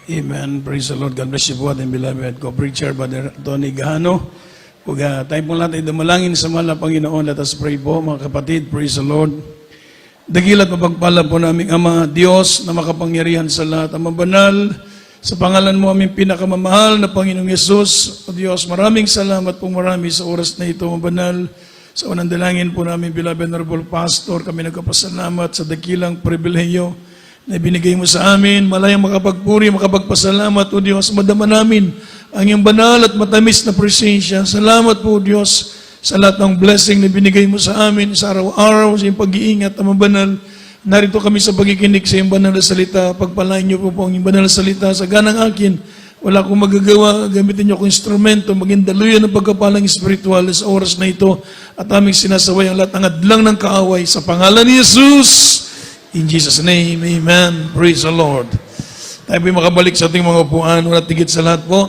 Amen. Praise the Lord. God bless you po ating beloved co-preacher, Brother Tony Gahano. Kung tayo po natin dumalangin sa mahal na Panginoon, let us pray po, mga kapatid. Praise the Lord. Dakilat mapagpala po naming Ama, Diyos na makapangyarihan sa lahat. Ama banal, sa pangalan mo aming pinakamamahal na Panginoong Yesus. O Diyos, maraming salamat po marami sa oras na ito, Ama banal. Sa unang dalangin po namin, beloved Honorable Pastor, kami nagkapasalamat sa dakilang pribilehiyo na binigay mo sa amin, malayang makapagpuri, makapagpasalamat, O Diyos, madama namin ang iyong banal at matamis na presensya. Salamat po, Diyos, sa lahat ng blessing na binigay mo sa amin sa araw-araw, sa iyong pag-iingat, Ama banal. Narito kami sa pagkikinig sa iyong banal na salita. Pagpalain niyo po ang iyong banal na salita sa ganang akin. Wala akong magagawa, gamitin niyo akong instrumento, maging daluyan ng pagkapalang espiritual sa oras na ito at aming sinasaway ang lahat ng adlang ng kaaway sa pangalan ni Jesus. In Jesus' name, amen. Praise the Lord. Tayo po'y makabalik sa ating mga upuan. At tigit sa lahat po,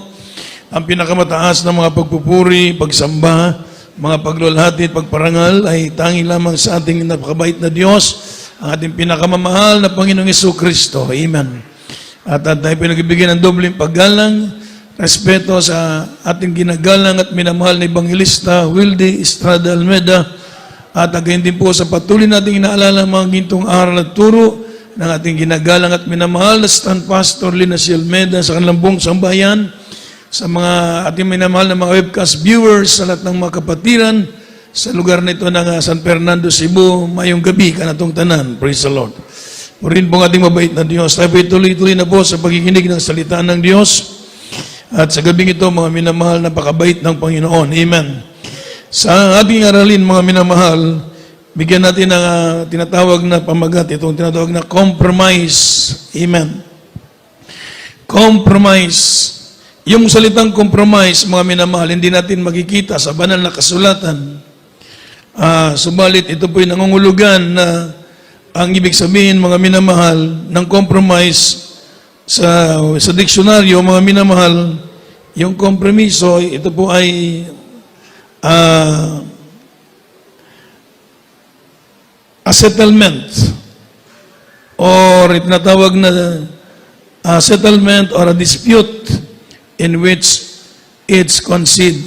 ang pinakamataas na mga pagpupuri, pagsamba, mga paglulhati at pagparangal ay tanging lamang sa ating napakabait na Diyos, ang ating pinakamamahal na Panginoong Jesucristo. Amen. At tayo po'y nagbibigyan ng dobling paggalang, respeto sa ating ginagalang at minamahal na Evangelista, Wildy Estrada Almeda, at again din po sa patuloy nating inaalala mga gintong aral at turo ng ating ginagalang at minamahal na Stand Pastor Lina C. Almeda sa kanilang buong sambayan, sa mga ating minamahal na mga webcast viewers, sa lahat ng mga kapatiran, sa lugar na ito ng San Fernando, Cebu, mayong gabi kanatong tanan. Praise the Lord. Purin po ng ating mabait na Diyos. Tayo po tuloy-tuloy na po sa pagkikinig ng salita ng Diyos. At sa gabing ito, mga minamahal na pakabait ng Panginoon. Amen. Sa ating aralin, mga minamahal, bigyan natin ng tinatawag na pamagat, itong tinatawag na compromise. Amen. Compromise. Yung salitang compromise, mga minamahal, hindi natin makikita sa banal na kasulatan. Subalit, ito po'y nangungulugan na ang ibig sabihin, mga minamahal, ng compromise sa diksyonaryo, mga minamahal, yung kompromiso, ito po ay a settlement or itinatawag na settlement or a dispute in which it's concede.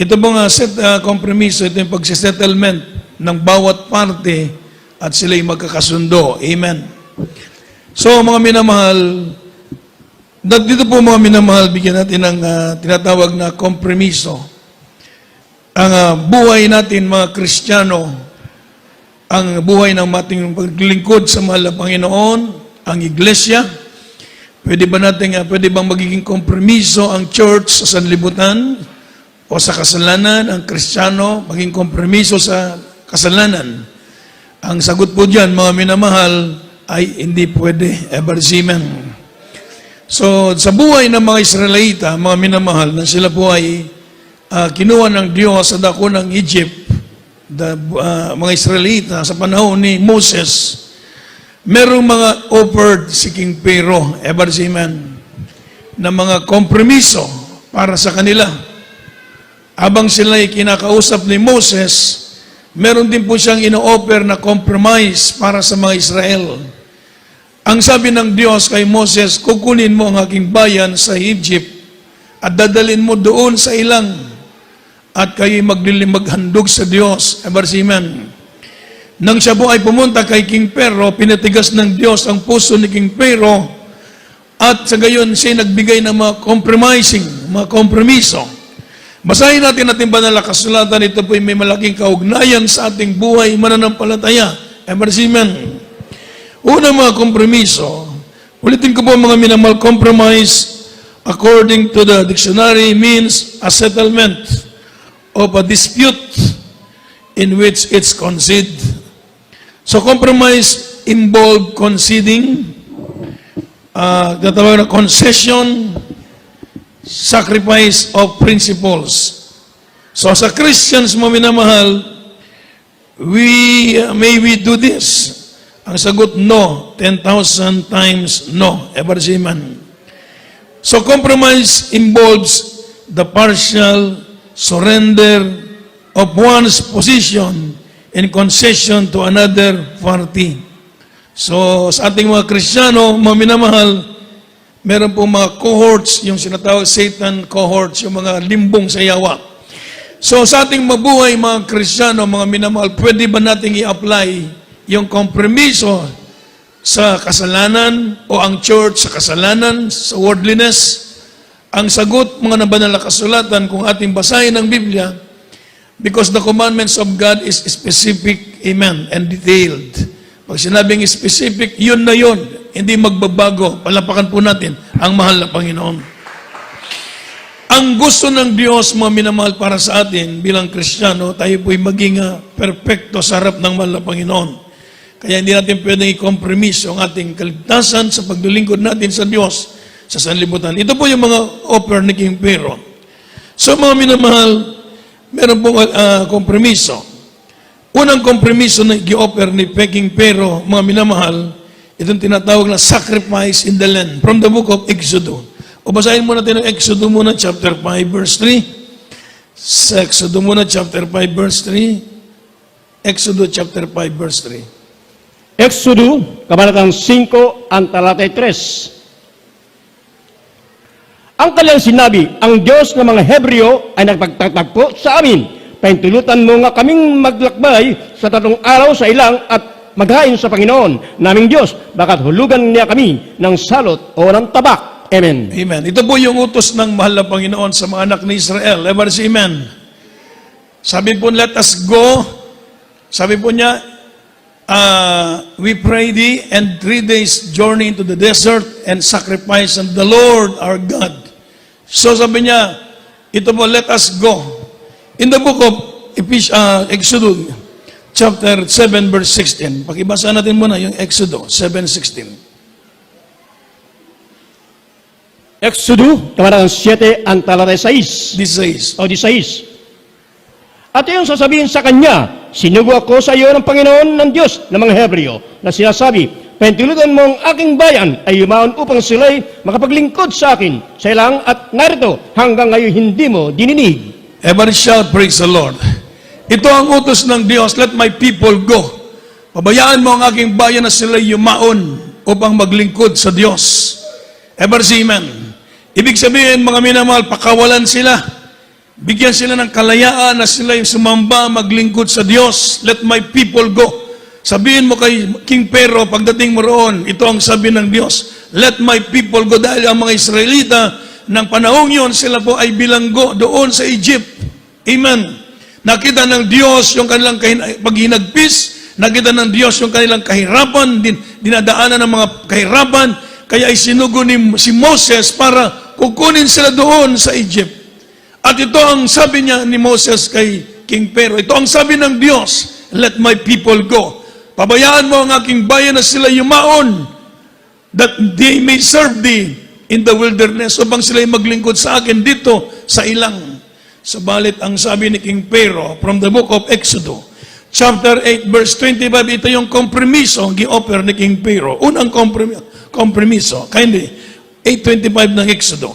Ito pong kompromiso, ito yung pagsisettlement ng bawat parte at sila'y magkakasundo. Amen. So mga minamahal, dito po mga minamahal, bigyan natin ng tinatawag na kompromiso. Ang buhay natin mga Kristiyano, ang buhay ng ating paglingkod sa mahal na Panginoon, ang iglesia, pwede bang magiging kompromiso ang church sa sanlibutan o sa kasalanan, ang Kristiyano maging kompromiso sa kasalanan? Ang sagot po dyan, mga minamahal, ay hindi pwede. Ever amen. So, sa buhay ng mga Israelita, mga minamahal, na sila po ay kinuha ng Diyos sa dako ng Egypt, mga Israelita, sa panahon ni Moses, merong mga offered si King Pharaoh, ever amen, na mga kompromiso para sa kanila. Habang sila ay kinakausap ni Moses, meron din po siyang ino-offer na compromise para sa mga Israel. Ang sabi ng Diyos kay Moses, kukunin mo ang aking bayan sa Egypt at dadalhin mo doon sa ilang at kayo maghandog sa Diyos. Amen. Nang siya po ay pumunta kay King Pharaoh, pinatigas ng Diyos ang puso ni King Pharaoh at sa gayon siya nagbigay ng mga mga kompromiso. Basahin natin ating banal na kasulatan. Ito po ay may malaking kaugnayan sa ating buhay mananampalataya. Amen. Unang mga kompromiso, ulitin ko po mga minamahal, compromise according to the dictionary means a settlement of a dispute in which it's concede. So compromise involve conceding, tatawag na concession, sacrifice of principles. So sa Christians mo minamahal, may we do this? Ang sagot, no. 10,000 times no. Ever amen. So compromise involves the partial surrender of one's position in concession to another party. So, sa ating mga Kristiyano, mga minamahal, meron po mga cohorts, yung sinatawag Satan cohorts, yung mga limbong sayawa. So sa ating mabuhay mga Kristiyano, mga minamahal, pwede ba nating i-apply yung kompromiso sa kasalanan o ang church sa kasalanan, sa worldliness? Ang sagot, mga nabanal na kasulatan, kung ating basahin ang Biblia, because the commandments of God is specific, amen, and detailed. Pag sinabing specific, yun na yun. Hindi magbabago. Palapakan po natin ang mahal na Panginoon. Ang gusto ng Diyos, mga minamahal, para sa atin bilang Kristiyano, tayo po'y maging perfecto sa harap ng mahal na Panginoon. Kaya hindi natin pwedeng i-compromise ang ating kaligtasan sa paglilingkod natin sa Diyos sa sanlibutan. Ito po yung mga offer ni King Pero. So mga minamahal, meron pong kompromiso. Unang kompromiso na i-offer ni King Pero, mga minamahal, itong tinatawag na sacrifice in the land from the book of Exodus. O basahin muna natin ang Exodus muna, chapter 5, verse 3. Sa Exodus muna, chapter 5, verse 3. Exodus chapter 5, verse 3. Exodus, kabanatang 5, ang talatay 3. Ang kanilang sinabi, ang Diyos ng mga Hebreo ay nagpagtatagpo sa amin. Paintulutan mo nga kaming maglakbay sa 3 araw sa ilang at maghain sa Panginoon, naming Diyos, bakat hulugan niya kami ng salot o ng tabak. Amen. Amen. Ito po yung utos ng mahal na Panginoon sa mga anak ni Israel. Ever say amen. Sabi po, let us go. Sabi po niya, we pray thee and 3 days journey into the desert and sacrifice unto the Lord our God. So sabi niya, ito po, let us go. In the book of Exodus, chapter 7, verse 16. Pakibasa natin muna yung Exodus 7:16. Exodus, kabanatang 7, ang talatay 6. This says, O 16. At yung sasabihin sa kanya, sinugo ako sa iyo ng Panginoon ng Diyos ng mga Hebreo na sinasabi, paintulutan mo ang aking bayan ay yumaon upang sila'y makapaglingkod sa akin sa ilang at narito hanggang ngayon hindi mo dininig. everybody shout, praise the Lord. Ito ang utos ng Diyos, let my people go. Pabayaan mo ang aking bayan na sila'y yumaon upang maglingkod sa Diyos. Ever say amen. Ibig sabihin, mga minamahal, pakawalan sila. Bigyan sila ng kalayaan na sila yung sumamba, maglingkod sa Diyos. Let my people go. Sabihin mo kay King Pero, pagdating mo roon, ito ang sabi ng Diyos, let my people go. Dahil ang mga Israelita, ng panahong yon, sila po ay bilanggo doon sa Egypt. Amen. Nakita ng Diyos yung kanilang paghinagpis, nakita ng Diyos yung kanilang kahirapan, dinadaanan ng mga kahirapan, kaya isinugo si Moses para kukunin sila doon sa Egypt. At ito ang sabi niya ni Moses kay King Pero, ito ang sabi ng Diyos, let my people go. Pabayaan mo ang aking bayan na sila yumaon, that they may serve thee in the wilderness, upang sila maglingkod sa akin dito sa ilang. Subalit ang sabi ni King Pero from the book of Exodus, chapter 8, verse 25, ito yung kompromiso ang gi-offer ni King Pero. Unang kompromiso, kindly, 8:25 ng Exodus.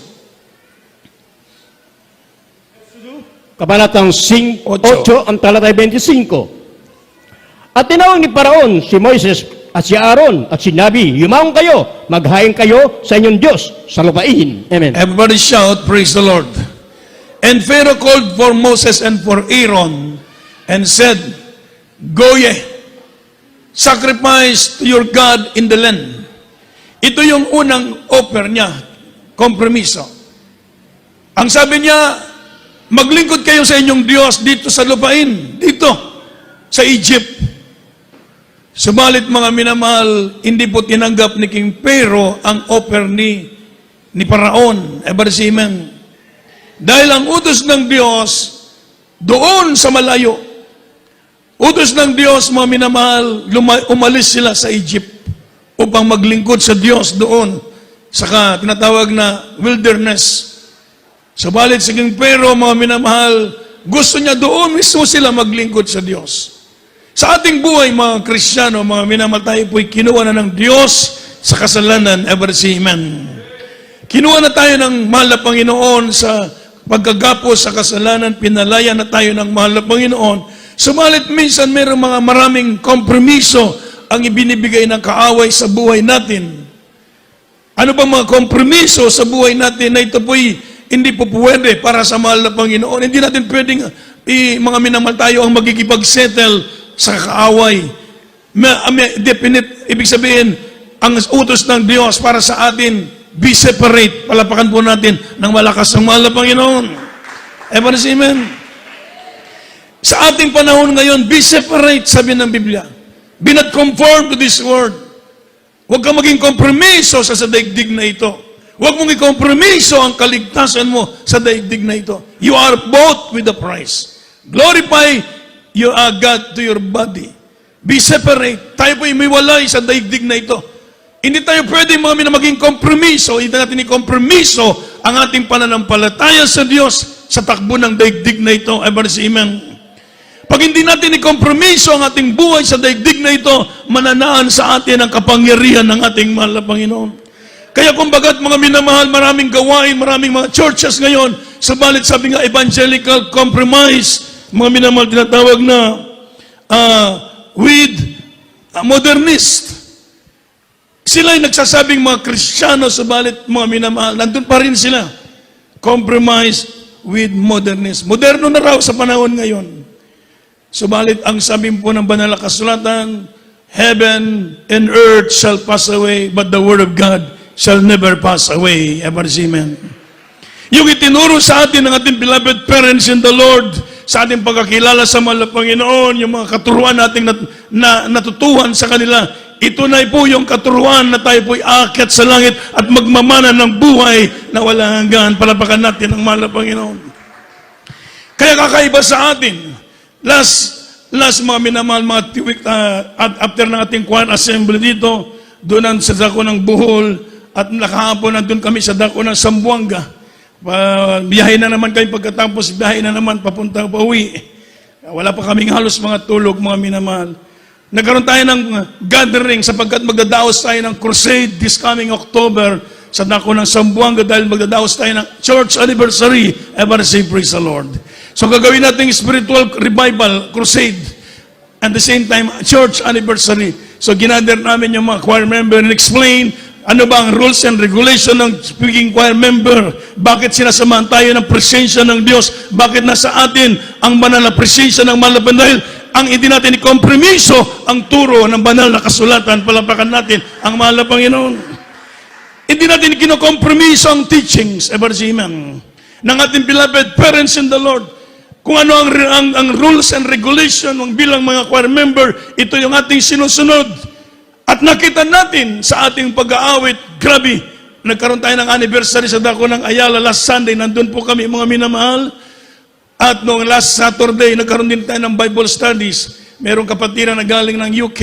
Kabanatang 8, ang talatay 25. At tinawag ni Paraon si Moises at si Aaron at sinabi, yumaong kayo, maghain kayo sa inyong Diyos sa lupain. Amen. Everybody shout, praise the Lord. And Pharaoh called for Moses and for Aaron and said, go ye, sacrifice to your God in the land. Ito yung unang offer niya, kompromiso. Ang sabi niya, maglingkod kayo sa inyong Diyos dito sa lupain, dito sa Egypt. Subalit mga minamahal, hindi po tinanggap ni King Pero ang offer ni Paraon. Ever say amen. Dahil ang utos ng Diyos doon sa malayo. Utos ng Diyos, mga minamahal, umalis sila sa Egypt upang maglingkod sa Diyos doon sa tinatawag na wilderness. Subalit si King Pero, mga minamahal, gusto niya doon mismo sila maglingkod sa Diyos. Sa ating buhay, mga Kristiyano, mga minamahal, tayo po'y kinuha na ng Diyos sa kasalanan. Ever say amen. Kinuha na tayo ng mahal na Panginoon sa pagkagapos sa kasalanan, pinalaya na tayo ng mahal na Panginoon. Subalit minsan mayroong mga maraming kompromiso ang ibinibigay ng kaaway sa buhay natin. Ano bang mga kompromiso sa buhay natin na ito po'y hindi po pwede para sa mahal na Panginoon. Hindi natin pwedeng mga minamahal tayo ang magkikipag-settle sa kaaway. Definite, ibig sabihin, ang utos ng Diyos para sa atin, be separate. Palapakan po natin ng malakas ng mahal na Panginoon. Amen. Sa ating panahon ngayon, be separate, sabi ng Biblia. Be not conformed to this world. Huwag kang maging kompromiso sa daigdig na ito. Huwag mong ikompromiso ang kaligtasan mo sa daigdig na ito. You are bought with a price. Glorify your God to your body. Be separate. Tayo po'y miwalay sa daigdig na ito. Hindi tayo pwede mga maging kompromiso. Hindi natin ikompromiso ang ating pananampalataya sa Diyos sa takbo ng daigdig na ito. Amen. Pag hindi natin ikompromiso ang ating buhay sa daigdig na ito, mananaan sa atin ang kapangyarihan ng ating mahal na Panginoon. Kaya kumbagat mga minamahal, maraming gawain, maraming mga churches ngayon, subalit sabi nga evangelical compromise, mga minamahal tinatawag na with modernist. Sila ay nagsasabing mga Kristiyano, subalit mga minamahal, nandun pa rin sila. Compromise with modernist. Moderno na raw sa panahon ngayon. Subalit ang sabi po ng banal na kasulatan, heaven and earth shall pass away, but the word of God shall never pass away. Amen. Yung itinuro sa atin ng ating beloved parents in the Lord, sa ating pagkakilala sa mahal na Panginoon, yung mga katuruan nating natutuhan sa kanila, ito na po yung katuruan na tayo po'y aakyat sa langit at magmamana ng buhay na walang hanggan. Palapakan natin ang mahal na Panginoon. Kaya kakaiba sa atin, last mga minamahal, mga tiwik, after ng ating choir assembly dito, doon sa dako ng Bohol, at nakahapon nandun kami sa dako ng Zamboanga. Biyahe na naman kami pagkatapos, biyahe na naman papunta pa uwi. Wala pa kaming halos mga tulog, mga minamahal. Nagkaroon tayo ng gathering sapagkat magdadaos tayo ng crusade this coming October sa dako ng Zamboanga dahil magdadaos tayo ng church anniversary. Ever say praise the Lord. So gagawin natin spiritual revival crusade at the same time church anniversary. So ginather namin yung mga choir member and explain ano ba ang rules and regulation ng speaking choir member? Bakit sinasamahan tayo ng presensya ng Diyos? Bakit nasa atin ang banal na presensya ng mahal na Panginoon? Dahil ang hindi natin ikompromiso ang turo ng banal na kasulatan. Palapakan natin ang mahal na Panginoon. Hindi natin kinokompromiso ang teachings, amen, ng ating beloved parents in the Lord. Kung ano ang rules and regulation ng bilang mga choir member, ito yung ating sinusunod. At nakita natin sa ating pag-aawit, grabe, nagkaroon tayo ng anniversary sa dako ng Ayala last Sunday, nandun po kami mga minamahal. At noong last Saturday, nagkaroon din tayo ng Bible studies. Merong kapatiran na galing ng UK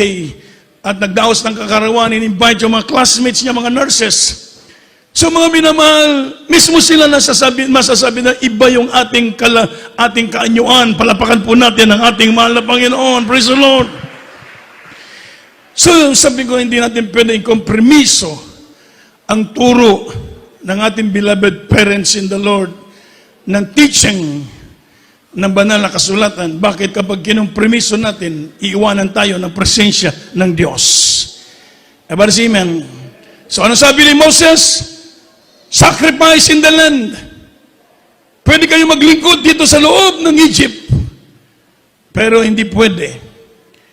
at nagdaos ng kakarawan, in-invite yung mga classmates niya, mga nurses. So mga minamahal, mismo sila masasabi na iba yung ating kaanyuan. Palapakan po natin ang ating mahal na Panginoon. Praise the Lord. So, sabi ko, hindi natin pwede kompromiso ang turo ng ating beloved parents in the Lord ng teaching ng banal na kasulatan. Bakit kapag kinompromiso natin, iiwanan tayo ng presensya ng Diyos? Amen. So, ano sabi ni Moses? Sacrifice in the land. Pwede kayo maglingkod dito sa loob ng Egypt. Pero hindi pwede.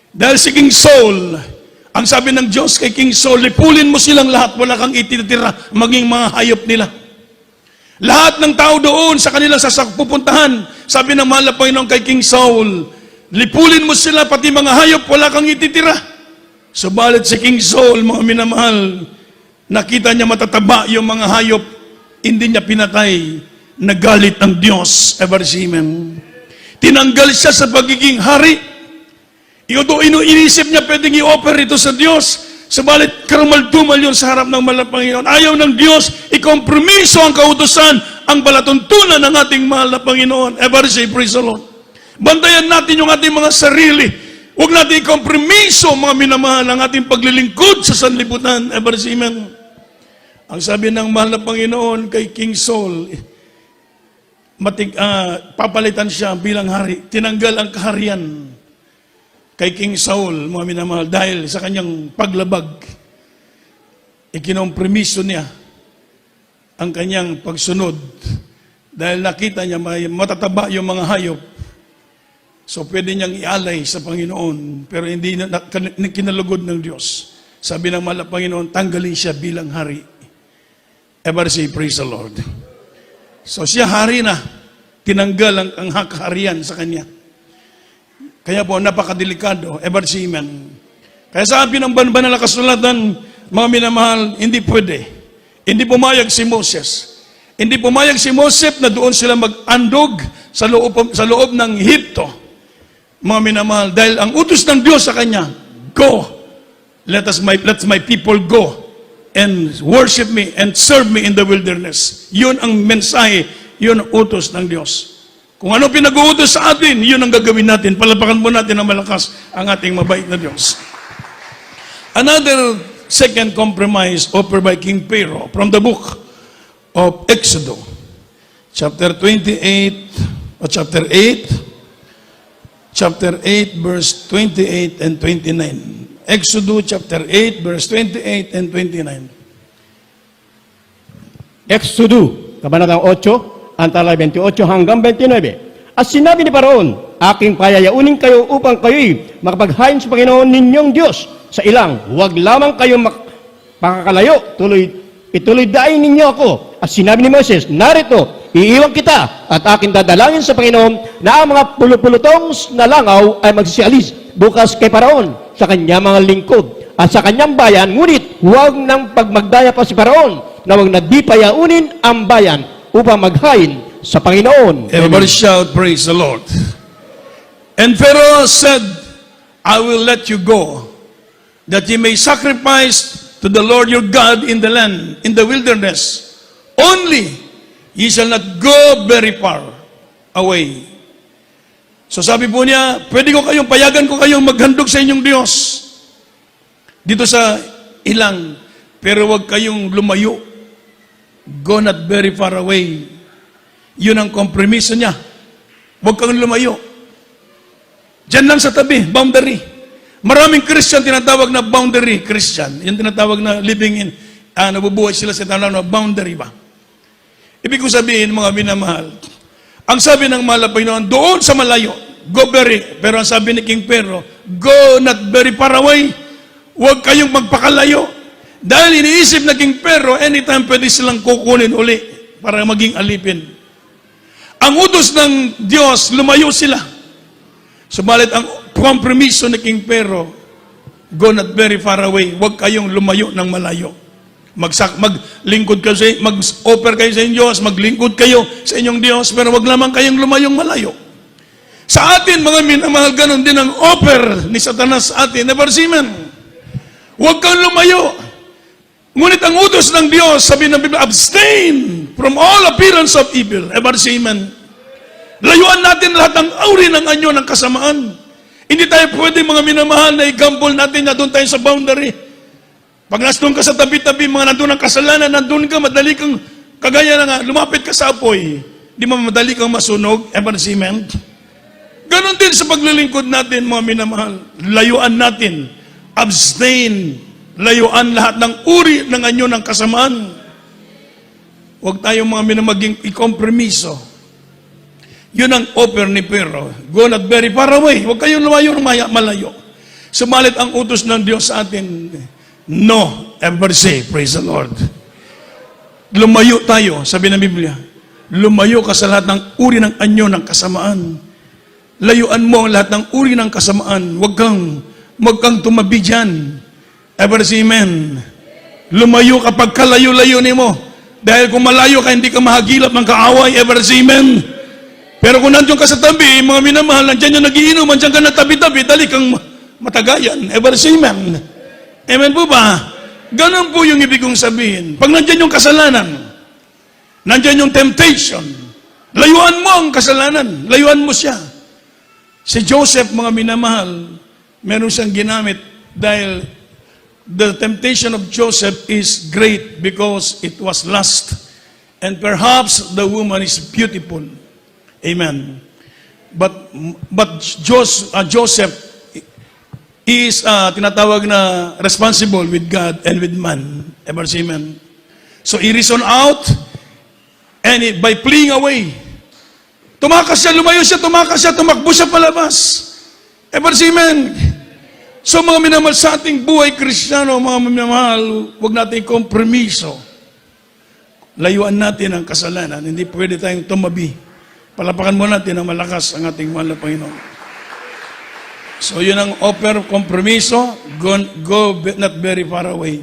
Dahil si King Saul, ang sabi ng Diyos kay King Saul, lipulin mo silang lahat, wala kang ititira, maging mga hayop nila. Lahat ng tao doon sa kanilang pupuntahan, sabi ng mahal na Panginoon kay King Saul, lipulin mo sila, pati mga hayop, wala kang ititira. Subalit si King Saul, mga minamahal, nakita niya matataba yung mga hayop, hindi niya pinatay, nagalit ang Diyos. Amen. Tinanggal siya sa pagiging hari. Inisip niya pwedeng i-offer ito sa Diyos. Subalit karumal-dumal yun sa harap ng mahal na Panginoon. Ayaw ng Diyos ikompromiso ang kautusan, ang balatuntunan ng ating mahal na Panginoon. Ever say praise the Lord. Bantayan natin yung ating mga sarili. Huwag natin ikompromiso, mga minamahal, ang ating paglilingkod sa sanlibutan. Ever say amen. Ang sabi ng mahal na Panginoon kay King Saul, papalitan siya bilang hari. Tinanggal ang kaharian kay King Saul, mga minamahal, dahil sa kanyang paglabag. ikinompromiso niya ang kanyang pagsunod dahil nakita niya may matataba yung mga hayop. So pwede niyang ialay sa Panginoon, pero hindi na kinalugod ng Diyos. Sabi ng mahal na Panginoon, tanggalin siya bilang hari. Ever say, praise the Lord. So siya hari na, tinanggal ang kaharian sa kanya. Kaya po, napakadelikado. Ever say, amen. Kaya sabi ng banal na kasulatan, mga minamahal, hindi pwede. Hindi pumayag si Moses. Hindi pumayag si Moses na doon sila mag-andog sa loob ng Ehipto. Mga minamahal, dahil ang utos ng Diyos sa kanya, go. Let my people go and worship me and serve me in the wilderness. Yun ang mensahe, yun ang utos ng Diyos. Kung ano pinag-uutos sa atin, yun ang gagawin natin. Palapakan mo natin ng malakas ang ating mabait na Diyos. Another second compromise offered by King Pharaoh from the book of Exodus, chapter 8, verse 28 and 29. Exodus chapter 8, verse 28 and 29. Exodus, Kabanatang 8, antala 28 hanggang 29. At sinabi ni Paraon, aking payayaunin kayo upang kayo'y makapaghain sa Panginoon ninyong Diyos sa ilang. Huwag lamang kayo makakalayo, ituloy daing ninyo ako. At sinabi ni Moses, narito, iiwan kita at aking dadalangin sa Panginoon na ang mga pulupulutong na langaw ay magsisialis bukas kay Paraon sa kanya mga lingkod at sa kanyang bayan. Ngunit huwag nang pagmagdaya pa si Paraon na huwag na di payaunin ang bayan upang maghain sa Panginoon. Everybody shout, praise the Lord. And Pharaoh said, I will let you go, that ye may sacrifice to the Lord your God in the land, in the wilderness. Only ye shall not go very far away. So sabi po niya, payagan ko kayong maghandog sa inyong Diyos dito sa ilang, pero wag kayong lumayo. Go not very far away. Yun ang kompromiso niya. Wag kang lumayo. Diyan lang sa tabi, boundary. Maraming Christian tinatawag na boundary Christian. Yung tinatawag na living in, nabubuhay sila sa tinatawag na boundary ba? Ibig ko sabihin, mga minamahal, ang sabi ng mahal na Panginoon, doon sa malayo, go very, pero ang sabi ni King Pharaoh, go not very far away. Huwag kayong magpakalayo. Dahil iniisip na King Pharaoh, anytime pwede silang kukunin uli para maging alipin. Ang utos ng Diyos, lumayo sila. Subalit ang kompromiso ni King Pharaoh, go not very far away. Huwag kayong lumayo ng malayo. Maglingkod kayo mag-offer kayo sa inyong Diyos, maglingkod kayo sa inyong Diyos, pero wag lamang kayong lumayong malayo. Sa atin, mga minamahal, ganun din ang offer ni Satanas sa atin. Never see man. Huwag kang lumayo. Ngunit ang utos ng Diyos, sabi ng Biblia, abstain from all appearance of evil. Ever see man. Layuan natin lahat ng uri ng anyo ng kasamaan. Hindi tayo pwede, mga minamahal, na i-gamble natin na doon tayo sa boundary. Pag nandun ka sa tabi-tabi, mga nandun ang kasalanan, nandun ka, madali kang, kagaya na nga, lumapit ka sa apoy, di mo madali kang masunog, ever see man? Ganon din sa paglilingkod natin, mga minamahal. Layuan natin, abstain, layuan lahat ng uri ng anyo ng kasamaan. Huwag tayong mga minamaging ikompromiso. Yun ang offer ni Pharaoh. Go not very far away. Huwag kayong lumayo ng malayo. Sumalit ang utos ng Diyos sa atin, no, ever say, praise the Lord. Lumayo tayo, sabi ng Biblia. Lumayo ka sa lahat ng uri ng anyo ng kasamaan. Layuan mo ang lahat ng uri ng kasamaan. Huwag kang tumabi dyan. Ever say, amen. Lumayo kapag kalayo-layo ni mo. Dahil kung malayo ka, hindi ka mahagilap ng kaaway. Ever say, amen. Pero kung nandiyon ka sa tabi, mga minamahal, nandiyan yung nagiinom, nandiyan ka na tabi-tabi, dali kang matagayan. Ever say, amen. Amen po ba? Ganun po yung ibig kong sabihin. Pag nandiyan yung kasalanan, nandiyan yung temptation, layuan mo ang kasalanan, layuan mo siya. Si Joseph, mga minamahal, meron siyang ginamit dahil the temptation of Joseph is great because it was lust. And perhaps the woman is beautiful. Amen. But Joseph is tinatawag na responsible with God and with man. Ever see man? So he reasoned out and by fleeing away. Tumakas siya, lumayo siya, tumakbo siya palabas. Ever see man? So mga minamahal sa ating buhay Kristiyano, mga minamahal, huwag natin kompromiso. Layuan natin ang kasalanan. Hindi pwede tayong tumabi. Palapakan mo natin ang malakas ang ating mahal na Panginoon. So yun ang offer of kompromiso. Go not very far away.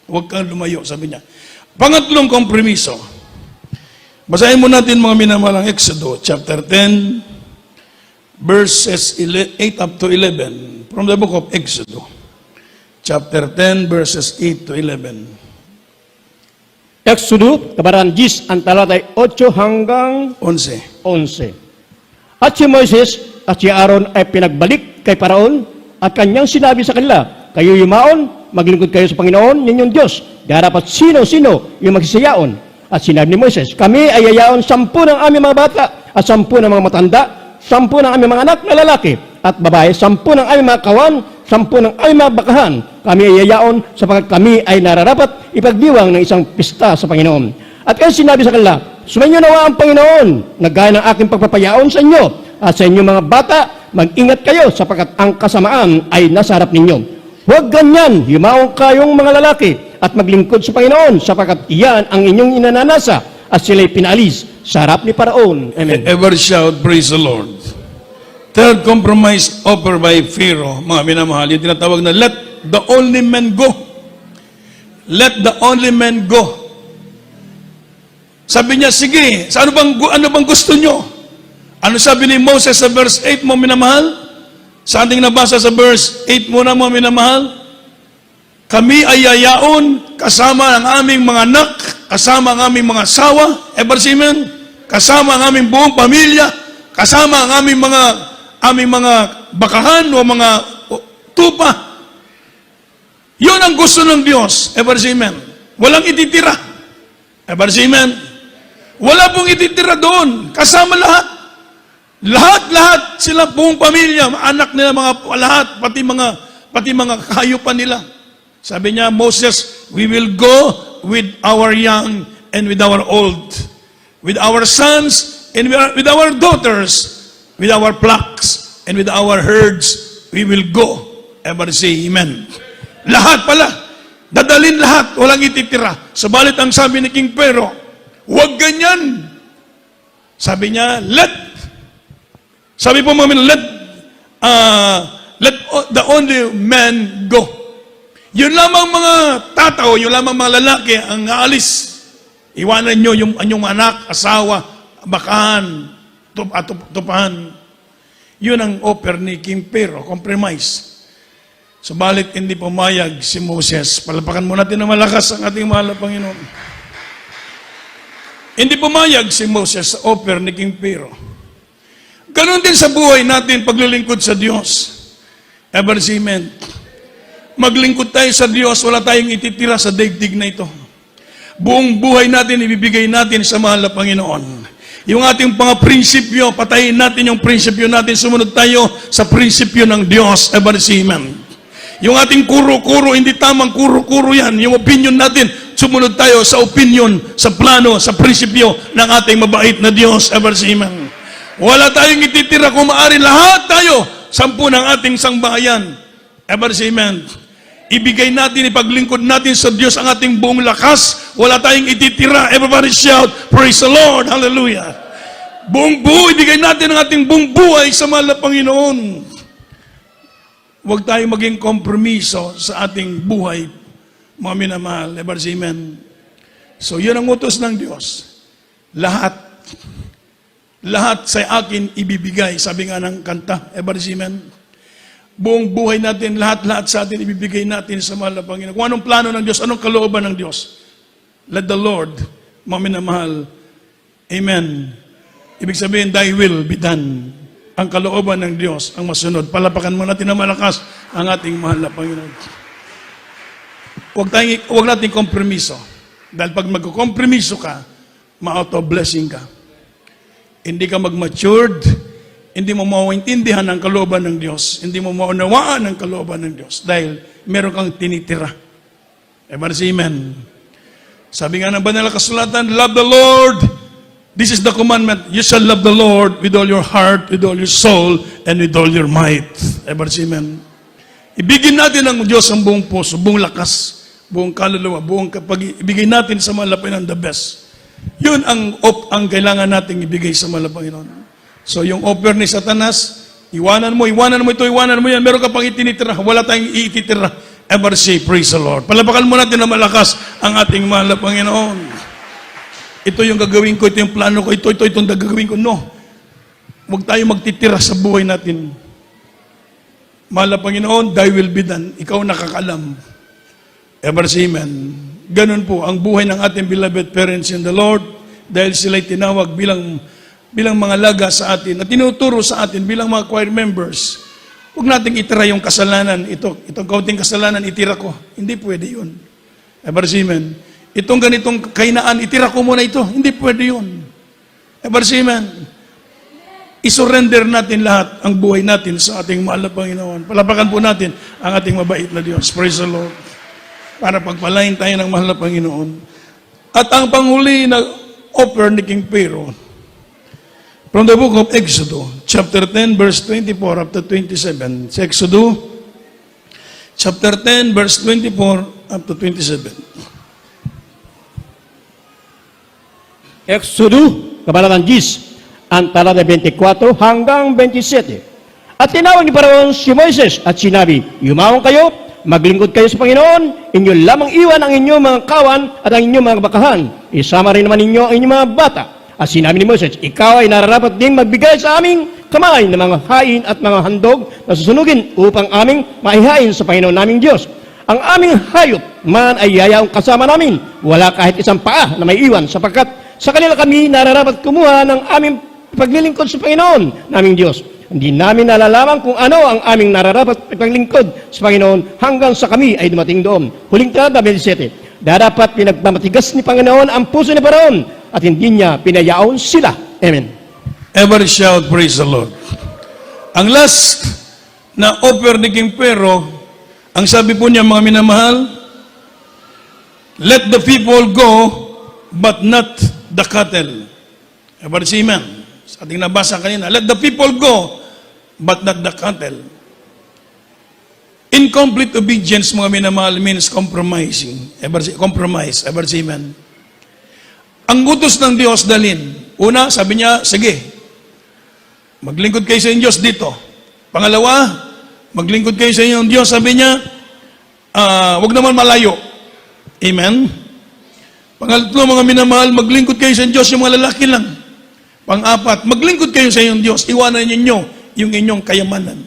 Huwag kang lumayo, sabi niya. Pangatlong kompromiso. Basahin mo natin mga minamahal ang Exodo, chapter 10, verses 8 up to 11. From the book of Exodo, chapter 10, verses 8 to 11. Exodo, kabaran 10, ang talatay 8 hanggang 11. 11. At si Moises at si Aaron ay pinagbalik kay Paraon at kanyang sinabi sa kanila, kayo yumaon, maglingkod kayo sa Panginoon, ninyong Diyos. Darapat sino-sino yung magsisayaon. At sinabi ni Moises, kami ay yayaon 10 ng aming mga bata at 10 ng mga matanda, 10 ng aming mga anak na lalaki at babae, 10 ng aming mga kawan, 10 ng aming mga bakahan. Kami ay yayaon sapagkat kami ay nararapat ipagdiwang ng isang pista sa Panginoon. At kaya sinabi sa kanila, sumainyo nawa ang Panginoon, na gaya ng aking pagpapayaon sa inyo, at sa inyong mga bata, mag-ingat kayo sapagkat ang kasamaan ay nasa harap ninyo. Huwag ganyan, yumaong kayong mga lalaki at maglingkod sa Panginoon sapagkat iyan ang inyong inananasa at sila'y pinaalis sa harap ni Paraon. Amen. Ever shout, praise the Lord. Third compromise offered by Pharaoh, mga minamahal, yung tinatawag na let the only man go. Let the only man go. Sabi niya, sige, sa ano bang gusto nyo? Ano sabi ni Moses sa verse 8 mo minamahal? Sa ating nabasa sa verse 8 muna mo minamahal? Kami ay yayaon kasama ang aming mga anak, kasama ang aming mga asawa, ever see men? Kasama ang aming buong pamilya, kasama ang aming mga bakahan o mga tupa. Yun ang gusto ng Diyos, ever see men? Walang ititira. Ever see men? Wala pong ititira doon. Kasama lahat. Lahat sila buong pamilya, anak nila, mga lahat, pati mga kahayupan nila. Sabi niya, Moses, we will go with our young and with our old, with our sons and with our daughters, with our flocks and with our herds, we will go. Ever say amen. Lahat pala, dadalin lahat, walang ititira. Subalit ang sabi ni King Pharaoh, huwag ganyan. Sabi niya, sabi po mga let the only man go. Yun lamang mga tatao, yun lamang mga lalaki ang aalis. Iwanan nyo yung anyong anak, asawa, bakahan, tupahan. Yun ang offer ni King Pharaoh, compromise. Subalit hindi pumayag si Moses. Palapakan mo natin ng malakas ang ating mahal na Panginoon. Hindi pumayag si Moses sa offer ni King Pharaoh. Ganon din sa buhay natin paglilingkod sa Diyos. Ever see men? Maglingkod tayo sa Diyos, wala tayong ititira sa daigdig na ito. Buong buhay natin, ibibigay natin sa mahal na Panginoon. Yung ating mga prinsipyo, patayin natin yung prinsipyo natin, sumunod tayo sa prinsipyo ng Diyos. Ever see men? Yung ating kuro-kuro, hindi tamang kuro-kuro yan. Yung opinion natin, sumunod tayo sa opinion, sa plano, sa prinsipyo ng ating mabait na Diyos. Ever see men? Wala tayong ititira kung maaari. Lahat tayo, 10 ng ating sangbahayan. Ever say amen. Ibigay natin, ipaglingkod natin sa Diyos ang ating buong lakas. Wala tayong ititira. Everybody shout, praise the Lord. Hallelujah. Buong buhay, ibigay natin ang ating buong buhay sa mahal na Panginoon. Huwag tayong maging kompromiso sa ating buhay, mga minamahal. Ever say amen. So, yun ang utos ng Diyos. Lahat sa akin ibibigay, sabi nga ng kanta, ever see men? Buong buhay natin, lahat sa atin ibibigay natin sa mahal na Panginoon. Kung anong plano ng Diyos, anong kalooban ng Diyos. Let the Lord, mga minamahal, amen. Ibig sabihin, thy will be done. Ang kalooban ng Diyos, ang masunod. Palapakan mo natin na malakas ang ating mahal na Panginoon. Huwag natin kompromiso. Dahil pag magkukompromiso ka, ma-auto-blessing ka. Hindi ka mag-matured, hindi mo mauintindihan ang kalooban ng Diyos, hindi mo maunawaan ang kalooban ng Diyos dahil meron kang tinitira. Everybody say amen. Sabi nga ng banal na kasulatan, love the Lord. This is the commandment. You shall love the Lord with all your heart, with all your soul, and with all your might. Everybody say amen. Ibigin natin ang Diyos ang buong puso, buong lakas, buong kaluluwa, ibigay natin sa mahal na Panginoon the best. Yun ang kailangan nating ibigay sa mahal na Panginoon. So yung offer ni Satanas, iwanan mo ito, iwanan mo yan, meron ka pang itinitira, wala tayong iititira. Ever say, praise the Lord. Palapakan mo natin na malakas ang ating mahal na Panginoon. Ito yung gagawin ko, ito yung plano ko, itong gagawin ko. No. Huwag tayo magtitira sa buhay natin. Mahal na Panginoon, thy will be done. Ikaw nakakalam. Ever say amen. Ganun po ang buhay ng ating beloved parents in the Lord dahil sila'y tinawag bilang mga laga sa atin at tinuturo sa atin bilang mga choir members. Huwag nating itira yung kasalanan. Itong kaunting kasalanan, itira ko. Hindi pwede yun. Ever say amen. Itong ganitong kainaan, itira ko muna ito. Hindi pwede yun. Ever say amen. I-surrender natin lahat ang buhay natin sa ating mahal na Panginoon. Palapakan po natin ang ating mabait na Diyos. Praise the Lord. Para pagpalain tayo ng mahal na Panginoon. At ang panghuli na offer ni King Pharaoh, from the book of Exodus, chapter 10, verse 24 up to 27. Sa Exodus, chapter 10, verse 24 up to 27. Exodus, Kabanatang 10, ang talata 24 hanggang 27. At tinawag ni Paraon si Moises at sinabi, yumaon kayo, maglingkod kayo sa Panginoon, inyo lamang iwan ang inyong mga kawan at ang inyong mga bakahan. Isama rin naman ninyo ang inyong mga bata. At sinabi ni Moses, ikaw ay nararapat din magbigay sa aming kamay ng mga hain at mga handog na susunugin upang aming maihain sa Panginoon naming Diyos. Ang aming hayop man ay yayaong kasama namin, wala kahit isang paa na may iwan, sapagkat sa kanila kami nararapat kumuha ng aming paglilingkod sa Panginoon naming Diyos. Hindi namin nalalaman kung ano ang aming nararapat paglingkod sa Panginoon hanggang sa kami ay dumating doon. Huling talata 27. Darapat pinagmamatigas ni Panginoon ang puso ni Paraon at hindi niya pinayaon sila. Amen. Every shout, praise the Lord. Ang last na offer ni King Pharaoh, ang sabi po niya, mga minamahal, let the people go, but not the cattle. Everybody say amen. Sa ating nabasa kanina, let the people go, but not the cattle. Incomplete obedience, mga minamahal, means compromising. Compromise. Ever say amen. Ang utos ng Diyos dalin. Una, sabi niya, sige, maglingkod kayo sa inyong Diyos dito. Pangalawa, maglingkod kayo sa inyong Diyos. Sabi niya, wag naman malayo. Amen? Pangatlo, mga minamahal, maglingkod kayo sa Diyos, yung mga lalaki lang. Pang-apat, maglingkod kayo sa inyong Diyos. Iwanan ninyo yung inyong kayamanan.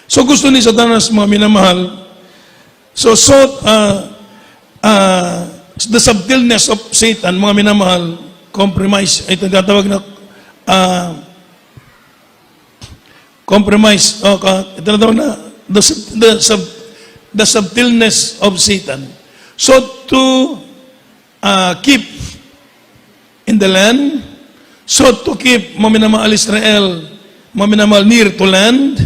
So gusto ni Satanas, mga minamahal, the subtleness of Satan, mga minamahal, compromise, ito tatawag na compromise, ito tatawag na the subtleness of Satan. So to keep in the land, so to keep mga minamahal Israel, mga minamahal near to land,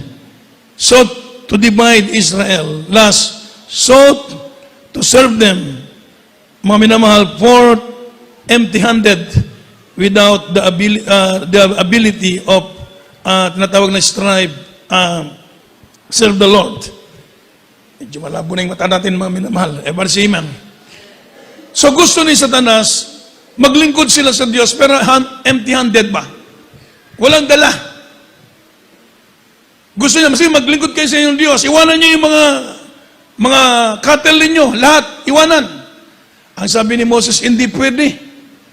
so to divide Israel. Last, so to serve them, mga minamahal, for empty-handed without the ability of tinatawag na strive, serve the Lord. Medyo malabo na yung mata natin, mga minamahal. Ever say amen. So gusto ni Satanas, maglingkod sila sa Diyos, pero empty-handed ba? Walang dala. Gusto niya, kasi maglingkod kayo sa inyong Diyos, iwanan niyo yung mga cattle ninyo, lahat, iwanan. Ang sabi ni Moses, hindi pwede.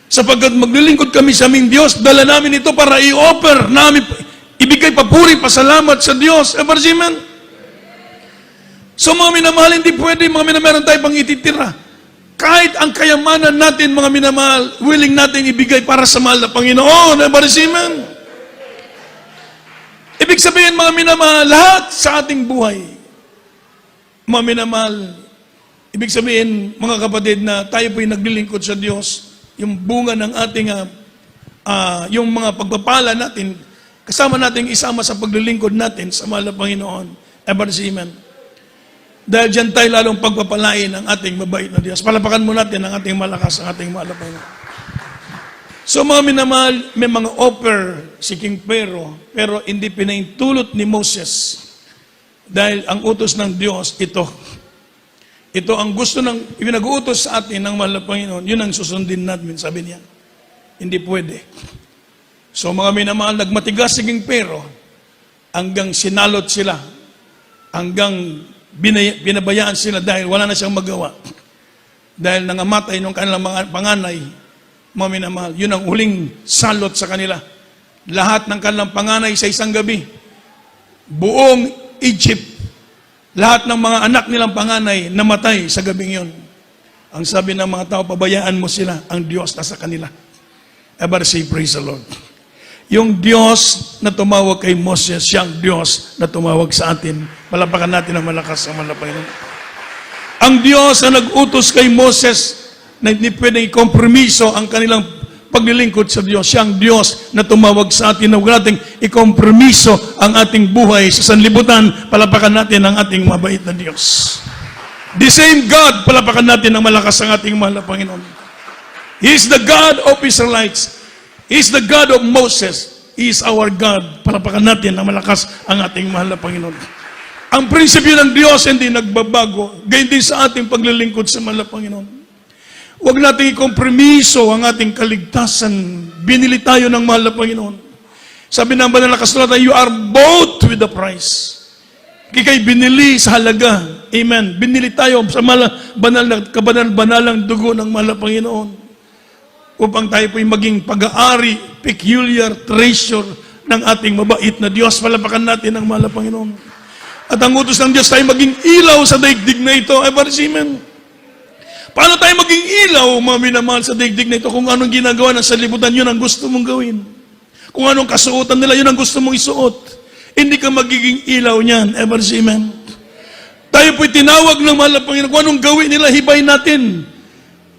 Sapagkat maglilingkod kami sa aming Diyos, dala namin ito para i-offer namin, ibigay papuri, pasalamat sa Diyos. Ever say amen? So mga minamahal, hindi pwede, mga minamahal tayo pang ititira. Kahit ang kayamanan natin, mga minamahal, willing natin ibigay para sa mahal na Panginoon. Ever say amen? Ibig sabihin, mga minamahal, lahat sa ating buhay, mga minamahal, ibig sabihin, mga kapatid, na tayo po'y naglilingkod sa Diyos, yung bunga ng ating, yung mga pagpapala natin, kasama natin isama sa paglilingkod natin sa mahal na Panginoon. Amen. Dahil dyan tayo lalong pagpapalain ang ating mabait na Diyos. Palapakan mo natin ang ating malakas, ang ating mahal na Panginoon. So mga minamahal, may mga offer si King pero hindi pinaintulot ni Moses. Dahil ang utos ng Diyos, ito ang gusto ng pinag-uutos sa atin ng mahal na Panginoon, yun ang susundin natin, sabi niya. Hindi pwede. So mga minamahal, nagmatigas si King hanggang sinalot sila, hanggang binabayaan sila dahil wala na siyang magawa. Dahil nangamatay ng kanilang mga panganay, mga minamahal, yun ang huling salot sa kanila. Lahat ng kanilang panganay sa isang gabi, buong Egypt, lahat ng mga anak nilang panganay namatay sa gabing yon. Ang sabi ng mga tao, pabayaan mo sila, ang Diyos nasa kanila. Ever say, praise the Lord. Yung Diyos na tumawag kay Moses, siyang Diyos na tumawag sa atin. Palapakan natin ang malakas ang malapay. Ang Diyos na nag-utos kay Moses na hindi pwedeng ikompromiso ang kanilang paglilingkod sa Diyos. Siyang Diyos na tumawag sa atin na huwag nating ikompromiso ang ating buhay sa sanlibutan. Palapakan natin ang ating mabait na Diyos. The same God, palapakan natin ang malakas ang ating mahal na Panginoon. He is the God of Israelites. He is the God of Moses. He is our God. Palapakan natin ang malakas ang ating mahal na Panginoon. Ang prinsipyo ng Diyos hindi nagbabago. Gayon din sa ating paglilingkod sa mahal na Panginoon. Huwag nating ikompromiso ang ating kaligtasan. Binili tayo ng mahal na Panginoon. Sabi ng banal na kasulatan, you are bought with a price. Kikay binili sa halaga. Amen. Binili tayo sa banalang dugo ng mahal na Panginoon. Upang tayo po'y maging pag-aari, peculiar treasure ng ating mabait na Diyos. Palapakan natin ang mahal na Panginoon. At ang utos ng Diyos tayo maging ilaw sa daigdig na ito. Amen. Paano tayo maging ilaw, mga minamahal, sa daigdig na ito? Kung anong ginagawa ng sanlibutan, yun ang gusto mong gawin. Kung anong kasuotan nila, yun ang gusto mong isuot. Hindi ka magiging ilaw niyan. Amen. Tayo po'y tinawag ng mahal na Panginoon. Kung anong gawin nila, hibay natin.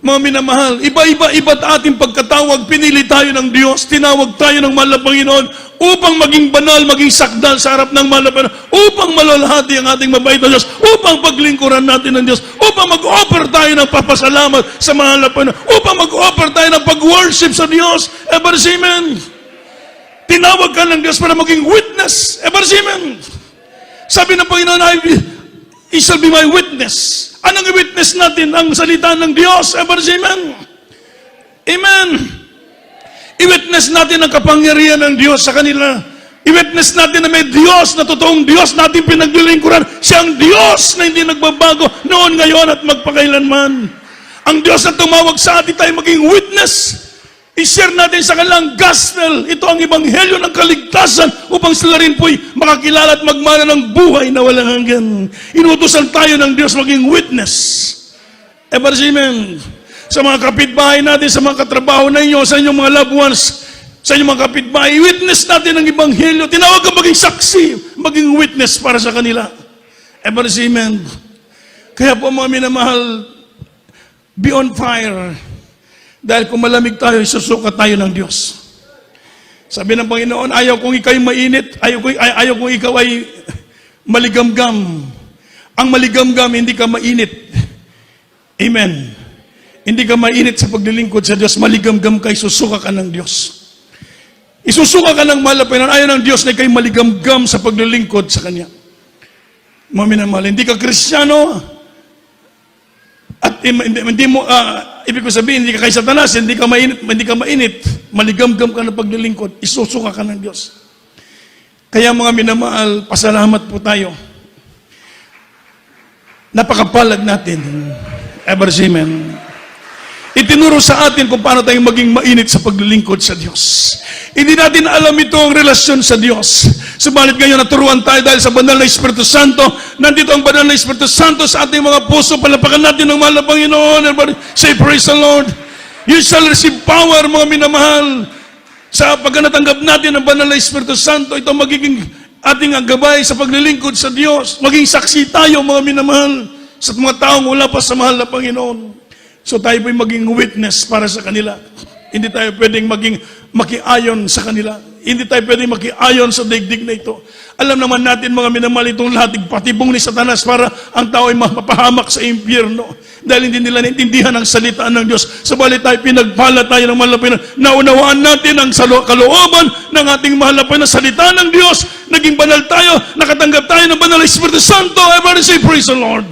Mga minamahal, iba't ating pagkatawag, pinili tayo ng Diyos, tinawag tayo ng mahal na Panginoon upang maging banal, maging sakdal sa harap ng mahal na Panginoon, upang malalahati ang ating mabait na Diyos, upang paglingkuran natin ng Diyos, upang mag-offer tayo ng papasalamat sa mahal na Panginoon, upang mag-offer tayo ng pag-worship sa Diyos. Amen. Tinawag ka ng Diyos para maging witness. Amen. Sabi ng Panginoon, He shall be my witness. Anong witness natin? Ang salita ng Diyos. Amen. Amen. I-witness natin ang kapangyarihan ng Diyos sa kanila. I-witness natin na may Diyos na totoong Diyos natin pinaglilingkuran. Siyang Diyos na hindi nagbabago noon, ngayon at magpakailanman. Ang Diyos na tumawag sa atin tayo maging witness. I-share natin sa kanilang gospel. Ito ang ebanghelyo ng kaligtasan upang sila rin po'y makakilala at magmana ng buhay na walang hanggan. Inutusan tayo ng Diyos maging witness. Amen. Sa mga kapitbahay natin, sa mga katrabaho na inyo, sa inyong mga loved ones, sa inyong mga kapitbahay, witness natin ang ebanghelyo. Tinawag ka maging saksi, maging witness para sa kanila. Amen. Kaya po mga minamahal, be on fire. Dahil kung malamig tayo, isusuka tayo ng Diyos. Sabi ng Panginoon, ayaw kung ikaw ay mainit, ayaw kung ikaw ay maligamgam. Ang maligamgam, hindi ka mainit. Amen. Hindi ka mainit sa paglilingkod sa Diyos, maligamgam ka, isusuka ka ng Diyos. Isusuka ka ng mahal na Panginoon. Ayaw ng Diyos na ikaw'y maligamgam sa paglilingkod sa Kanya. Mga minamahal, hindi ka Kristiyano, at hindi mo, ibig ko sabihin, hindi ka kay Satanas, hindi ka mainit, maligamgam ka ng paglilingkod, isusuka ka ng Diyos. Kaya mga minamahal, pasalamat po tayo. Napakapalag natin. Amen. Itinuro sa atin kung paano tayong maging mainit sa paglilingkod sa Diyos. Hindi natin alam ito ang relasyon sa Diyos. Subalit ngayon naturuan tayo dahil sa banal na Espiritu Santo. Nandito ang banal na Espiritu Santo sa ating mga puso. Palapakan natin ng mahal na Panginoon. Everybody say, praise the Lord. You shall receive power, mga minamahal. Sa pagkanatanggap natin ng banal na Espiritu Santo, ito magiging ating gabay sa paglilingkod sa Diyos. Maging saksi tayo, mga minamahal, sa mga taong wala pa sa mahal na Panginoon. So tayo po'y maging witness para sa kanila. Hindi tayo pwedeng maging makiayon sa kanila. Hindi tayo pwede makiayon sa daigdig na ito. Alam naman natin mga minamahal itong lahat, patibong ni Satanas para ang tao ay mapapahamak sa impyerno. Dahil hindi nila naintindihan ang salitaan ng Diyos. Sabalit tayo pinagpala tayo ng mahal na Panginoon. Naunawaan natin ang kalooban ng ating mahal na Panginoon. Salita ng Diyos, naging banal tayo, nakatanggap tayo ng banal na Espiritu Santo. Everybody say, praise the Lord.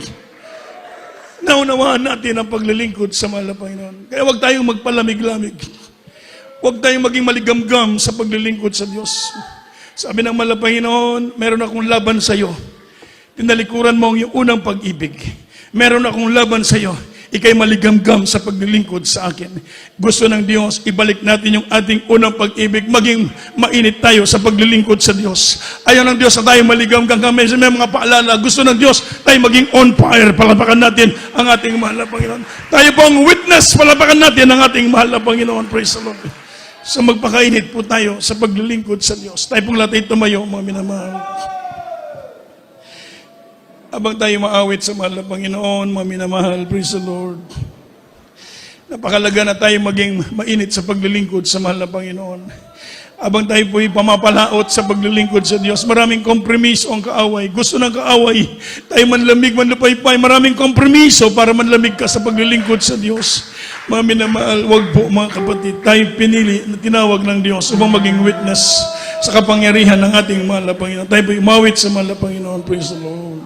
Naunawaan natin ang paglilingkod sa mahal na Panginoon. Kaya huwag tayong magpalamig-lamig. Huwag tayong maging maligamgam sa paglilingkod sa Diyos. Sabi ng mahal na Panginoon, meron akong laban sa iyo. Tinalikuran mo ang iyong unang pag-ibig. Meron akong laban sa iyo. Ika'y maligamgam sa paglilingkod sa akin. Gusto ng Diyos, ibalik natin yung ating unang pag-ibig. Maging mainit tayo sa paglilingkod sa Diyos. Ayaw ng Diyos na tayo maligamgam kami. May mga paalala. Gusto ng Diyos, tayo maging on fire. Palapakan natin ang ating mahal na Panginoon. Tayo po ang witness. Palapakan natin ang ating mahal na Panginoon. Praise the Lord. So magpakainit po tayo sa paglilingkod sa Diyos. Tayo pong lahat ay tumayo, mga minamahal. Habang tayo maawit sa mahal na Panginoon, mga minamahal, praise the Lord. Napakalaga na tayo maging mainit sa paglilingkod sa mahal na Panginoon. Habang tayo po'y pamapalaot sa paglilingkod sa Diyos, maraming kompromiso ang kaaway. Gusto ng kaaway, tayo manlamig, manlupaypay, maraming kompromiso para manlamig ka sa paglilingkod sa Diyos. Mga minamahal, wag po mga kapatid, tayo pinili na tinawag ng Diyos upang maging witness sa kapangyarihan ng ating mahal na Panginoon. Tayo po'y umawit sa mahal na Panginoon. Praise the Lord.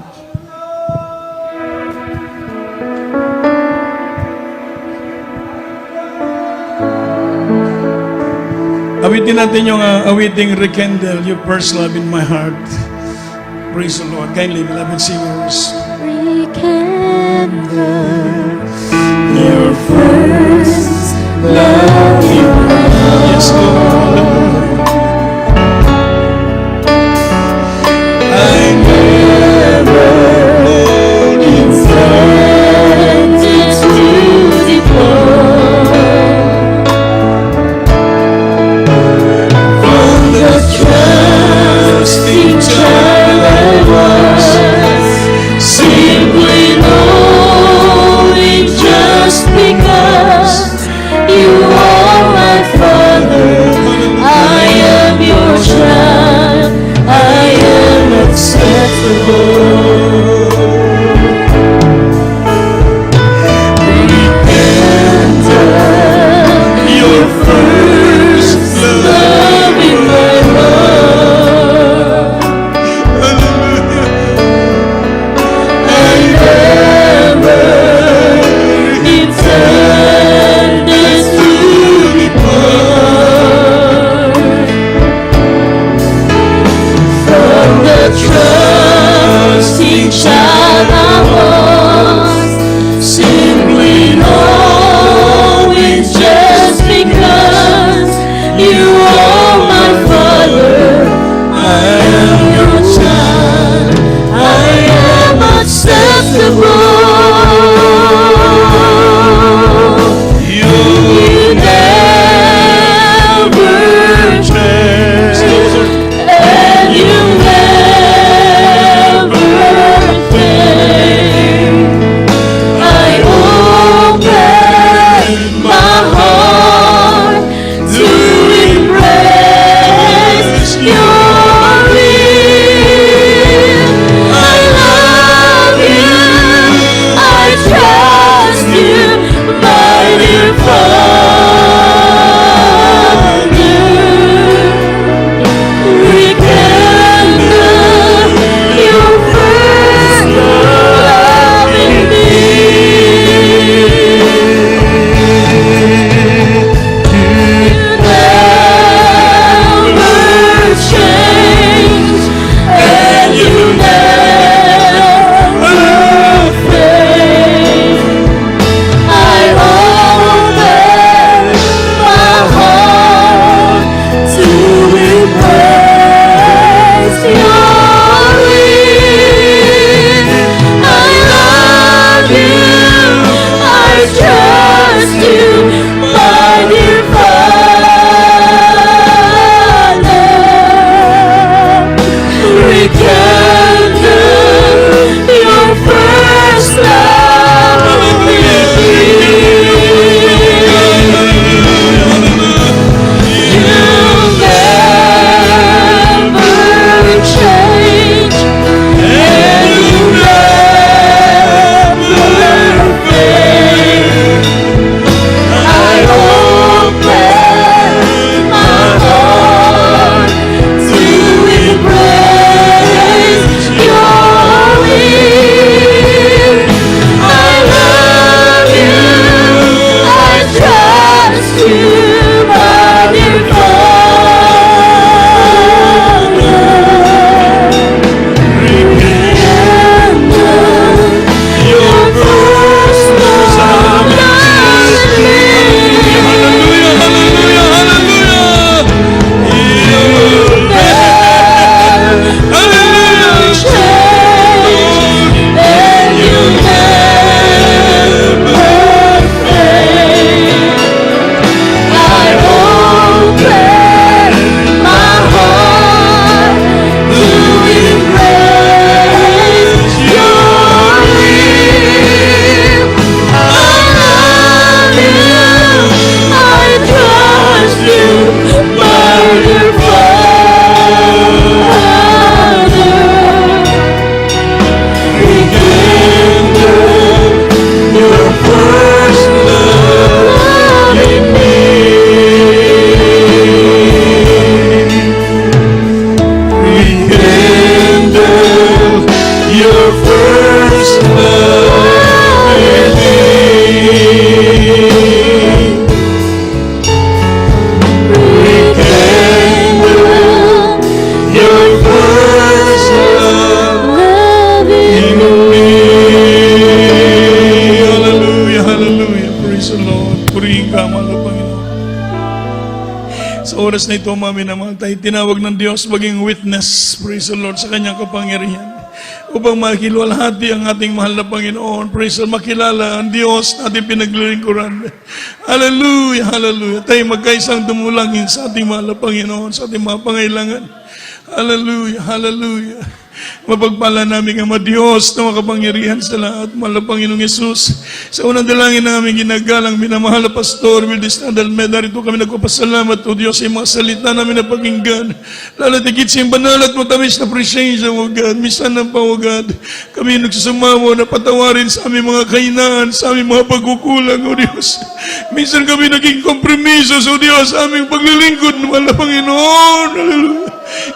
Awitin natin yung awiting Rekindle, Your First Love in My Heart. Praise the Lord. Kindly, beloved singers. Rekindle your first love in my heart. Yes, Lord. I never intended to depart from the trusting child I was, simply knowing just mahal na Panginoon. Sa oras na ito, mga minamahal, tayo tinawag ng Diyos maging witness, praise the Lord, sa kanyang kapangyarihan. Upang makilwalhati ang ating mahal na Panginoon. Praise the Lord, makilala ang Diyos na ating pinaglilingkuran. Hallelujah, hallelujah. Tayo magkaisang dumulangin sa ating mahal na Panginoon, sa ating mga pangailangan. Hallelujah, hallelujah. Mapagpala namin ang mga Diyos na makapangyarihan sa lahat. Mahal na Panginoong Yesus, sa unang dalangin na aming ginagalang minamahal na Pastor Wildis Almeida, rito kami nagpapasalamat o Diyos sa mga salita namin na pakinggan. Lalo tigit sa iyong banal at matamis na presensya, O God. Misan na pa, O God. Kami nagsusumamo na patawarin sa aming mga kainaan, sa aming mga pagkukulang, O Diyos. Minsan kami naging kompromiso, O Diyos, sa aming paglilingkod, mahal na Panginoon. Hallelujah.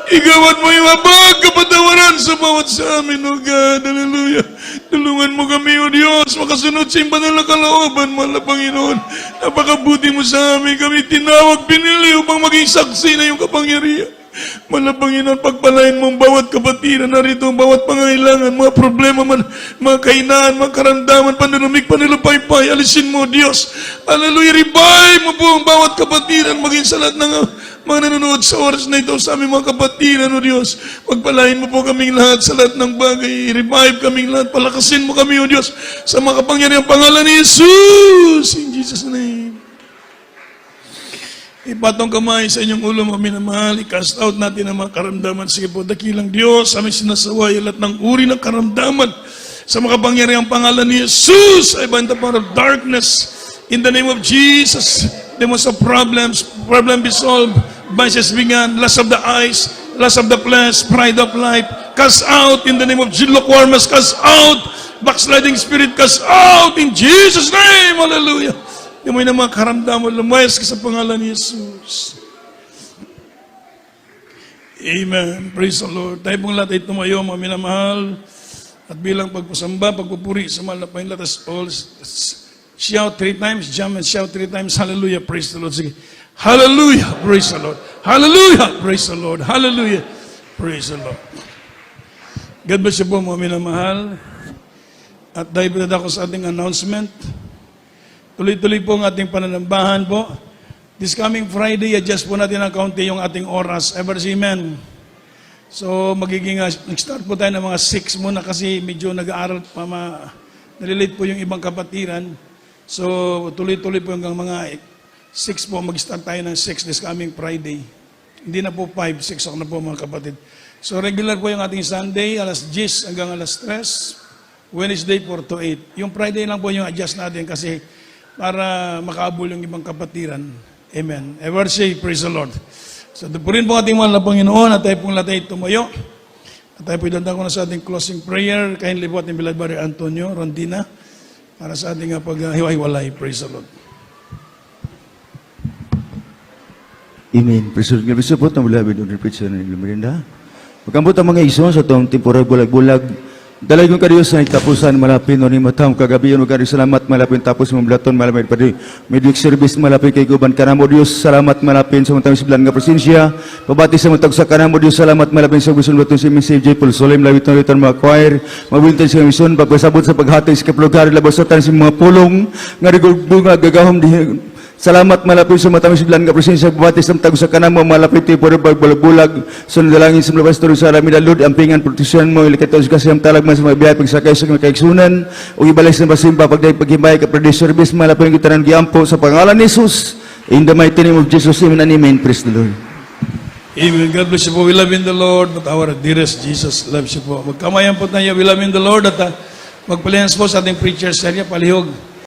Igawad mo yung abag kapatawaran sa bawat sa amin, O God. Hallelujah. Tulungan mo kami, O Diyos, makasunod sa iyong banal na kalooban, mahal na Panginoon. Napakabuti mo sa amin. Kami tinawag, pinili upang maging saksi na iyong kapangyarihan. Mahal na Panginoon, pagpalain mo ang bawat kapatiran narito, ang bawat pangailangan, mga problema man, mga kainaan, mga karamdaman, pananumik, panilupaypay, alisin mo, Diyos. Hallelujah. Revive mo po ang bawat kapatiran, maging sa lahat ng mga nanonood sa oras na ito sa aming mga kapatiran, O Diyos. Pagpalain mo po kaming lahat sa lahat ng bagay. Revive kaming lahat. Palakasin mo kami, O Diyos, sa mga kapangyarihang pangalan ni Jesus. In Jesus' name. Ipatong kamay sa inyong ulo, mga minamahal. I-cast out natin ang mga karamdaman. Sige po, dakilang Diyos, aming sinasaway lahat ng uri ng karamdaman sa mga kapangyarihang pangalan ni Jesus. I bind the power of darkness in the name of Jesus. Demons of problems, problem be solved. Vices began, lust of the eyes, lust of the flesh, pride of life, cast out in the name of Jesus. Lukewarmness, cast out. Backsliding spirit, cast out in Jesus' name. Hallelujah. Yung may na mga karamdaman, lumayas ka sa pangalan ni Jesus. Amen. Praise the Lord. Tayo pong lahat ay tumayo, mga minamahal. At bilang pagpasamba, pagpupuri sa mahal na Panginoon, let us all shout 3 times, jump and shout 3 times. Hallelujah. Praise the Lord. Sige. Hallelujah. Praise the Lord. Hallelujah. Praise the Lord. Hallelujah. Praise the Lord. God bless you po, mga minamahal. At dahil ako sa ating announcement, tuloy-tuloy po ang ating pananambahan po. This coming Friday, adjust po natin ang kaunti yung ating oras. Ever say amen. So, magiging, nag-start po tayo ng mga 6 muna kasi medyo nag-aaral pa, nalilate po yung ibang kapatiran. So, tuloy-tuloy po hanggang mga 6 po, mag-start tayo ng 6 this coming Friday. Hindi na po 5, 6 ako na po mga kapatid. So, regular po yung ating Sunday, alas 10 hanggang alas 3. Wednesday 4 to 8. Yung Friday lang po yung adjust natin kasi para makaabol yung ibang kapatiran. Amen. Ever say, praise the Lord. So, purin po ating mahal na Panginoon at tayo pong latay tumayo. At tayo po idanda ko na sa ating closing prayer. Kindly po ating beloved Brother Antonio Rondina para sa ating paghiwa-hiwalay. Praise the Lord. Amen. Praise the Lord. Grabe po itong beloved Brother Preacher ng Lumarinda. Magkambot ang mga ison sa itong temporal bulag-bulag. Dalay kong kadiyos na itapusan malapin o ni matam kagabi yun magari salamat malapin tapos mamblaton malapin pati midweek service malapin kay guban kanamo Diyos salamat malapin sa matang siblan nga presensya pabati sa matag sa kanamo Diyos salamat malapin sa gusto luton si Mr. J. Paul Solim lawit na litan mga choir mabuntan sa mission pagpasabot sa paghati sa kaplugar labasotan sa mga pulong nga rigulbunga gagahom di salamat malapit sa matamis bilan nga presensya bubatis ng tago sa kanamo malapit ti puro bulag-bulag sunod dalangin sa mga pastor sa alamida Lord ampingan proteksyon mo ilikatos kasi ang talag mas mabiyay pagsakay sa mga kaigsunan o ibalay sa pasimba pagday paghimay ka prayer service malapit ang gitaran giampo sa pangalan ni Jesus in the mighty name of Jesus amen and amen. Praise the Lord. Amen. God bless you po. We love in the Lord, but our dearest Jesus loves you po. Magkamayan po tayo. We love in the Lord at magpalihans po sa ating preacher serya palihog.